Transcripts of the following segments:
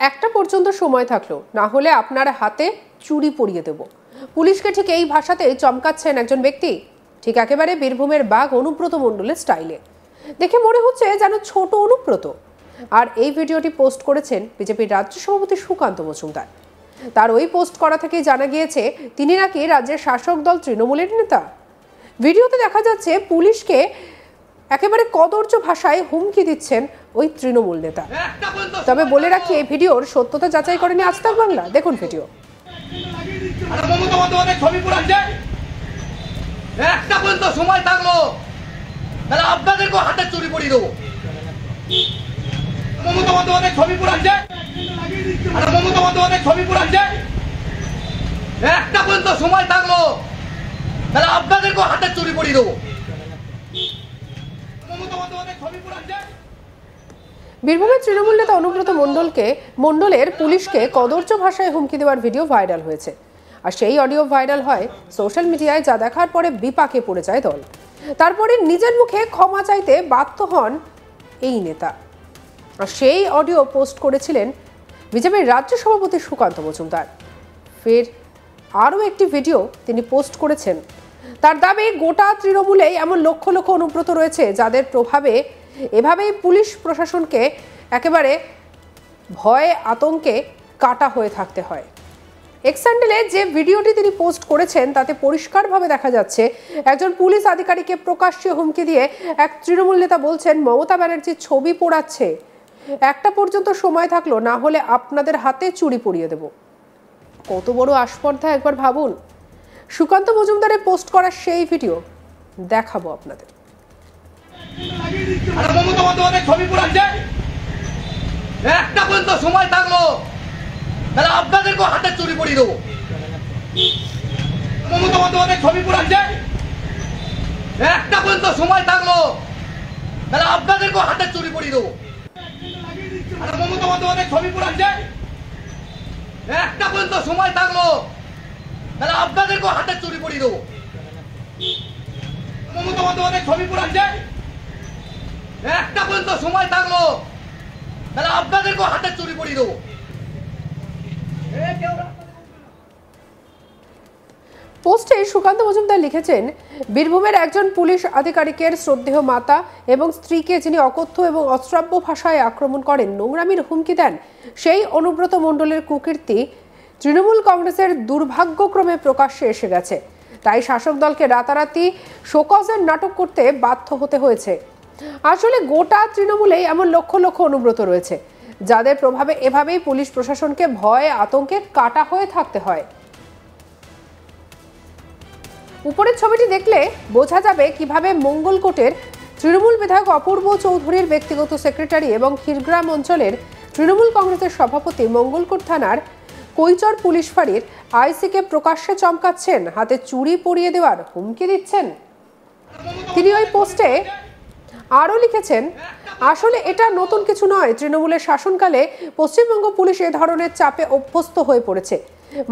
একটা পর্যন্ত সময় থাকলো, না হলে আপনার হাতে চুড়ি পরিয়ে দেব। পুলিশকে ঠিক এই ভাষাতেই চমকাচ্ছেন একজন ব্যক্তি, ঠিক একেবারে বীরভূমের বাঘ অনুব্রত মণ্ডলের স্টাইলে। দেখে মনে হচ্ছে যেন ছোট অনুব্রত। আর এই ভিডিওটি পোস্ট করেছেন বিজেপির রাজ্য সভাপতি সুকান্ত মজুমদার। তার ওই পোস্ট করা থেকে জানা গিয়েছে তিনি নাকি রাজ্যের শাসক দল তৃণমূলের নেতা। ভিডিওতে দেখা যাচ্ছে পুলিশকে একেবারে কদর্য ভাষায় হুমকি দিচ্ছেন ওই তৃণমূল নেতা। তবে বলে রাখি, এই ভিডিওর সত্যতা যাচাই করেনি আজ তাক বাংলা। দেখুন ভিডিও। একটা পর্যন্ত সময় থাকলো, তাহলে আপনাদেরকে হাতে চুরি পরিয়ে দেবো। মমতা বন্দ্যোপাধ্যায় ছবি পুরাচ্ছে, আর মমতা বন্দ্যোপাধ্যায় ছবি পুরাচ্ছে। একটা পর্যন্ত সময় থাকলো, তাহলে আপনাদেরকে হাতে চুরি পরিয়ে দেবো। মমতা বন্দ্যোপাধ্যায় ছবি পুরাচ্ছে। বীরভূমের তৃণমূল নেতা অনুব্রত মণ্ডলের পুলিশকে কদর্য ভাষায় হুমকি দেওয়ার ভিডিও ভাইরাল হয়েছে। আর সেই অডিও ভাইরাল হয় সোশ্যাল মিডিয়ায়, যা দেখার পরে বিপাকে পড়ে যায় দল। তারপরে নিজের মুখে ক্ষমা চাইতে বাধ্য হন এই নেতা। আর সেই অডিও পোস্ট করেছিলেন বিজেপির রাজ্য সভাপতি সুকান্ত মজুমদার। ফের আরও একটি ভিডিও তিনি পোস্ট করেছেন। তার দাবি, গোটা তৃণমূলেই এমন লক্ষ লক্ষ অনুব্রত রয়েছে যাদের প্রভাবে এভাবেই পুলিশ প্রশাসনকে একেবারে ভয়ে আতঙ্কে কাটা হয়ে থাকতে হয়। এক্স হ্যান্ডেলে যে ভিডিওটি তিনি পোস্ট করেছেন তাতে পরিষ্কারভাবে দেখা যাচ্ছে একজন পুলিশ আধিকারিককে প্রকাশ্যে হুমকি দিয়ে এক তৃণমূল নেতা বলছেন মমতা ব্যানার্জির ছবি পোড়াচ্ছে। একটা পর্যন্ত সময় থাকলো, না হলে আপনাদের হাতে চুড়ি পরিয়ে দেব। কত বড় আস্পর্ধা একবার ভাবুন। সুকান্ত মজুমদারের পোস্ট করা সেই ভিডিও দেখাবো আপনাদের। একটা পর্যন্ত সময় থাকলো, তাহলে আপনাদেরকে হাতে চুরি পরিয়ে দেবো। মমতা বন্দ্যোপাধ্যায় ছবি পুরাচ্ছে। একটা পর্যন্ত সময় থাকলো, তাহলে আপনাদেরকে হাতে চুরি পরিয়ে দেবো। মমতা বন্দ্যোপাধ্যায় ছবি পুরাচ্ছে। একটা পর্যন্ত সময় থাকলো, তাহলে আপনাদেরকে হাতে চুরি পরিয়ে দেবো। মমতা বন্দ্যোপাধ্যায় ছবি পুরাচ্ছে। একটা পর্যন্ত সময় থাকলো, তাহলে আপনাদেরকে হাতে চুরি পরিয়ে দেবো। পোস্টে সুকান্ত মজুমদার লিখেছেন, বীরভূমের একজন পুলিশ আধিকারিকের শ্রদ্ধেয় মাতা এবং স্ত্রীকে যিনি অকথ্য এবং অশ্রাব্য ভাষায় আক্রমণ করেন, নোংরামির হুমকি দেন, সেই অনুব্রত মণ্ডলের কুকীর্তি তৃণমূল কংগ্রেসের দুর্ভাগ্যক্রমে প্রকাশ্যে এসে গেছে। তাই শাসক দলকে রাতারাতি শোকজের নাটক করতে বাধ্য হতে হয়েছে। আসলে গোটা তৃণমূলেই এমন লক্ষ লক্ষ অনুব্রত রয়েছে যাদের প্রভাবে এভাবেই পুলিশ প্রশাসনকে ভয়ে আতঙ্কে কাটা হয়ে থাকতে হয়। উপরের ছবিটি দেখলে বোঝা যাবে কিভাবে মঙ্গলকোটের তৃণমূল বিধায়ক অপূর্ব চৌধুরীর ব্যক্তিগত সেক্রেটারি এবং ক্ষীরগ্রাম অঞ্চলের তৃণমূল কংগ্রেসের সভাপতি মঙ্গলকোট থানার কৈচর পুলিশ ফাঁড়ির আইসিকে প্রকাশ্যে চমকাচ্ছেন, হাতে চুড়ি পরিয়ে দেওয়ার হুমকি দিচ্ছেন। তিনি ওই পোস্টে আরও লিখেছেন, আসলে এটা নতুন কিছু নয়। তৃণমূলের শাসনকালে পশ্চিমবঙ্গ পুলিশ এ ধরনের চাপে অভ্যস্ত হয়ে পড়েছে।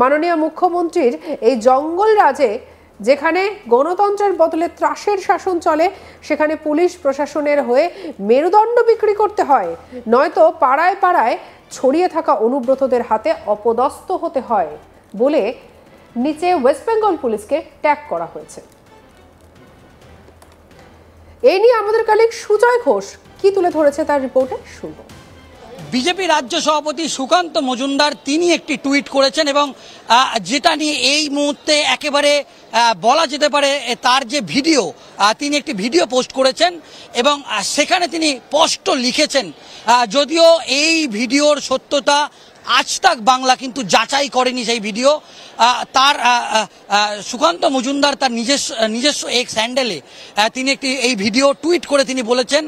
মাননীয় মুখ্যমন্ত্রীর এই জঙ্গল রাজে যেখানে গণতন্ত্রের বদলে ত্রাসের শাসন চলে, সেখানে পুলিশ প্রশাসনের হয়ে মেরুদণ্ড বিক্রি করতে হয়, নয়তো পাড়ায় পাড়ায় ছড়িয়ে থাকা অনুব্রতদের হাতে অপদস্থ হতে হয় বলে নিচে ওয়েস্ট বেঙ্গল পুলিশকে ট্যাগ করা হয়েছে। এই নিয়ে আমাদের কালিক সুজয় ঘোষ কি তুলে ধরেছে তার রিপোর্টে শুনবো। বিজেপি রাজ্য সভাপতি সুকান্ত মজুমদার তিনি একটি টুইট করেছেন এবং যেটা নিয়ে এই মুহূর্তে একেবারে বলা যেতে পারে তার যে ভিডিও, তিনি একটি ভিডিও পোস্ট করেছেন এবং সেখানে তিনি স্পষ্ট লিখেছেন, যদিও এই ভিডিওর সত্যতা আজ তাক বাংলা কিন্তু যাচাই করেনি সেই ভিডিও, তার সুকান্ত মজুমদার তার নিজস্ব এক্স হ্যান্ডেলে তিনি এই ভিডিও টুইট করে তিনি বলেছেন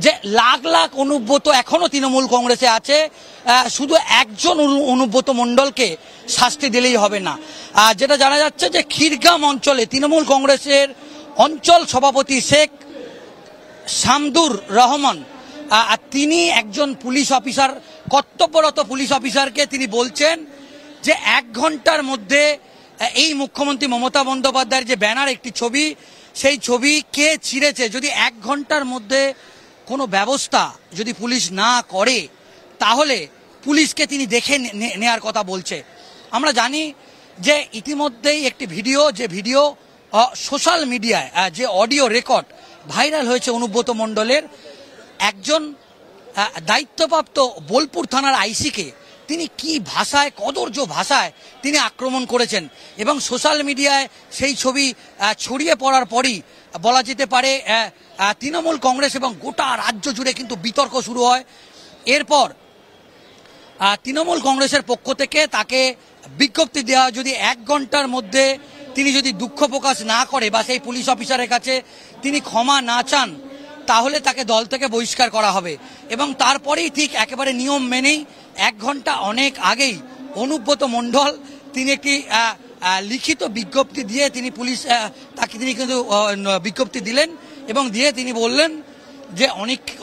যে লাখ লাখ অনুব্রত এখনো তৃণমূল কংগ্রেসে আছে, শুধু একজন অনুব্রত মণ্ডলকে শাস্তি দিলেই হবে না। যেটা জানা যাচ্ছে যে ক্ষীরগ্রাম অঞ্চলে তৃণমূল কংগ্রেসের অঞ্চল সভাপতি শেখ শামদুর রহমান তিনি একজন পুলিশ অফিসার, কর্তব্যরত পুলিশ অফিসারকে তিনি বলছেন যে 1 ঘন্টার মধ্যে এই মুখ্যমন্ত্রী মমতা বন্দ্যোপাধ্যায়ের যে ব্যানার একটি ছবি, সেই ছবি কে ছিঁড়েছে, যদি 1 ঘন্টার মধ্যে কোনো ব্যবস্থা যদি পুলিশ না করে তাহলে পুলিশকে তিনি দেখে নেয়ার কথা বলছে। আমরা জানি যে ইতিমধ্যেই একটি ভিডিও সোশ্যাল মিডিয়ায় যে অডিও রেকর্ড ভাইরাল হয়েছে অনুব্রত মণ্ডলের, একজন দায়িত্বপ্রাপ্ত বোলপুর থানার আইসিকে তিনি কি ভাষায়, কদর্য ভাষায় তিনি আক্রমণ করেছেন এবং সোশ্যাল মিডিয়ায় সেই ছবি ছড়িয়ে পড়ার পরই বলা যেতে পারে তৃণমূল কংগ্রেস এবং গোটা রাজ্য জুড়ে কিন্তু বিতর্ক শুরু হয়। এরপর তৃণমূল কংগ্রেসের পক্ষ থেকে তাকে বিজ্ঞপ্তি দেওয়া, যদি 1 ঘন্টার মধ্যে তিনি যদি দুঃখ প্রকাশ না করে বা সেই পুলিশ অফিসারের কাছে তিনি ক্ষমা না চান তাহলে তাকে দল থেকে বহিষ্কার করা হবে। এবং তারপরেই ঠিক একেবারে নিয়ম মেনেই 1 ঘন্টা অনেক আগেই অনুব্রত মণ্ডল তিনি একটি লিখিত বিজ্ঞপ্তি দিয়ে তিনি তিনি কিন্তু বিজ্ঞপ্তি দিলেন এবং দিয়ে তিনি বললেন যে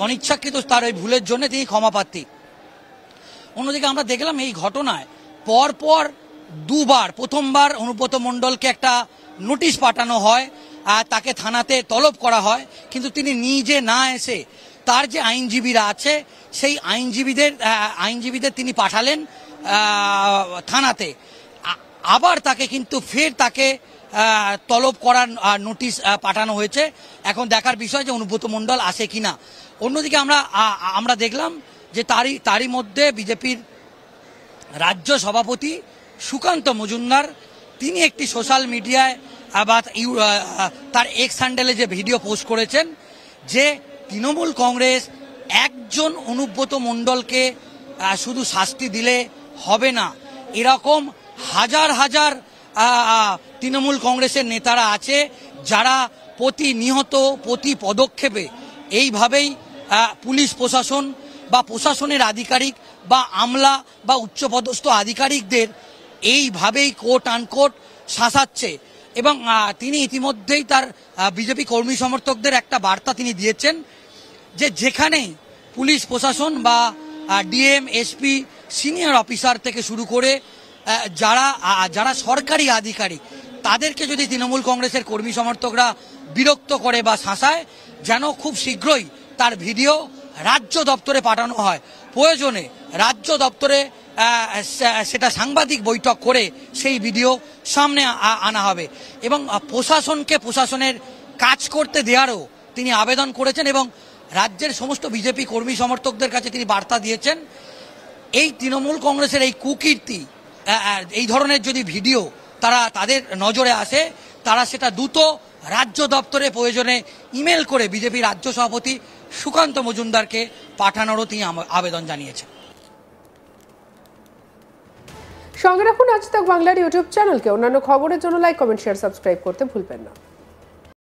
অনিচ্ছাকৃত তার ওই ভুলের জন্য তিনি ক্ষমা প্রার্থী। অন্যদিকে আমরা দেখলাম এই ঘটনায় পরপর 2 বার, প্রথমবার অনুব্রত মণ্ডলকে একটা নোটিশ পাঠানো হয়, তাকে থানাতে তলব করা হয়, কিন্তু তিনি নিজে না এসে তার যে আইনজীবীরা আছে সেই আইনজীবীদের তিনি পাঠালেন থানাতে। আবার তাকে কিন্তু ফের তাকে তলব করার নোটিশ পাঠানো হয়েছে। এখন দেখার বিষয় যে অনুব্রত মণ্ডল আসে কিনা। অন্যদিকে আমরা দেখলাম যে তারই মধ্যে বিজেপির রাজ্য সভাপতি সুকান্ত মজুমদার তিনি একটি সোশ্যাল মিডিয়ায় বা তার এক্স হ্যান্ডেলে যে ভিডিও পোস্ট করেছেন যে তৃণমূল কংগ্রেস একজন অনুব্রত মণ্ডলকে শুধু শাস্তি দিলে হবে না, এরকম হাজার হাজার তৃণমূল কংগ্রেসের নেতারা আছে যারা প্রতিনিয়ত প্রতি পদক্ষেপে এইভাবেই পুলিশ প্রশাসন বা প্রশাসনের আধিকারিক বা আমলা বা উচ্চপদস্থ আধিকারিকদের এইভাবেই কোট আনকোট শাসাচ্ছে। এবং তিনি ইতিমধ্যেই তার বিজেপি কর্মী সমর্থকদের একটা বার্তা তিনি দিয়েছেন যে যেখানেই পুলিশ প্রশাসন বা ডিএম, এসপি, সিনিয়র অফিসার থেকে শুরু করে যারা সরকারি আধিকারিক তাদেরকে যদি তৃণমূল কংগ্রেসের কর্মী সমর্থকরা বিরক্ত করে বা শাসায়, যেন খুব শীঘ্রই তার ভিডিও রাজ্য দপ্তরে পাঠানো হয়। প্রয়োজনে রাজ্য দপ্তরে সেটা সাংবাদিক বৈঠক করে সেই ভিডিও সামনে আনা হবে এবং প্রশাসনকে প্রশাসনের কাজ করতে দেওয়ারও তিনি আবেদন করেছেন এবং রাজ্যের সমস্ত বিজেপি কর্মী সমর্থকদের কাছে তিনি বার্তা দিয়েছেন এই তৃণমূল কংগ্রেসের এই কুকীর্তি, এই ধরনের যদি ভিডিও তাদের নজরে আসে তারা সেটা দ্রুত রাজ্য দপ্তরে প্রয়োজনে ইমেল করে বিজেপি রাজ্য সভাপতি সুকান্ত মজুমদারকে পাঠানোরও তিনি আবেদন জানিয়েছেন। সঙ্গে রাখুন আজ তাক বাংলার ইউটিউব চ্যানেলকে। অন্যান্য খবরের জন্য লাইক, কমেন্ট, শেয়ার, সাবস্ক্রাইব করতে ভুলবেন না।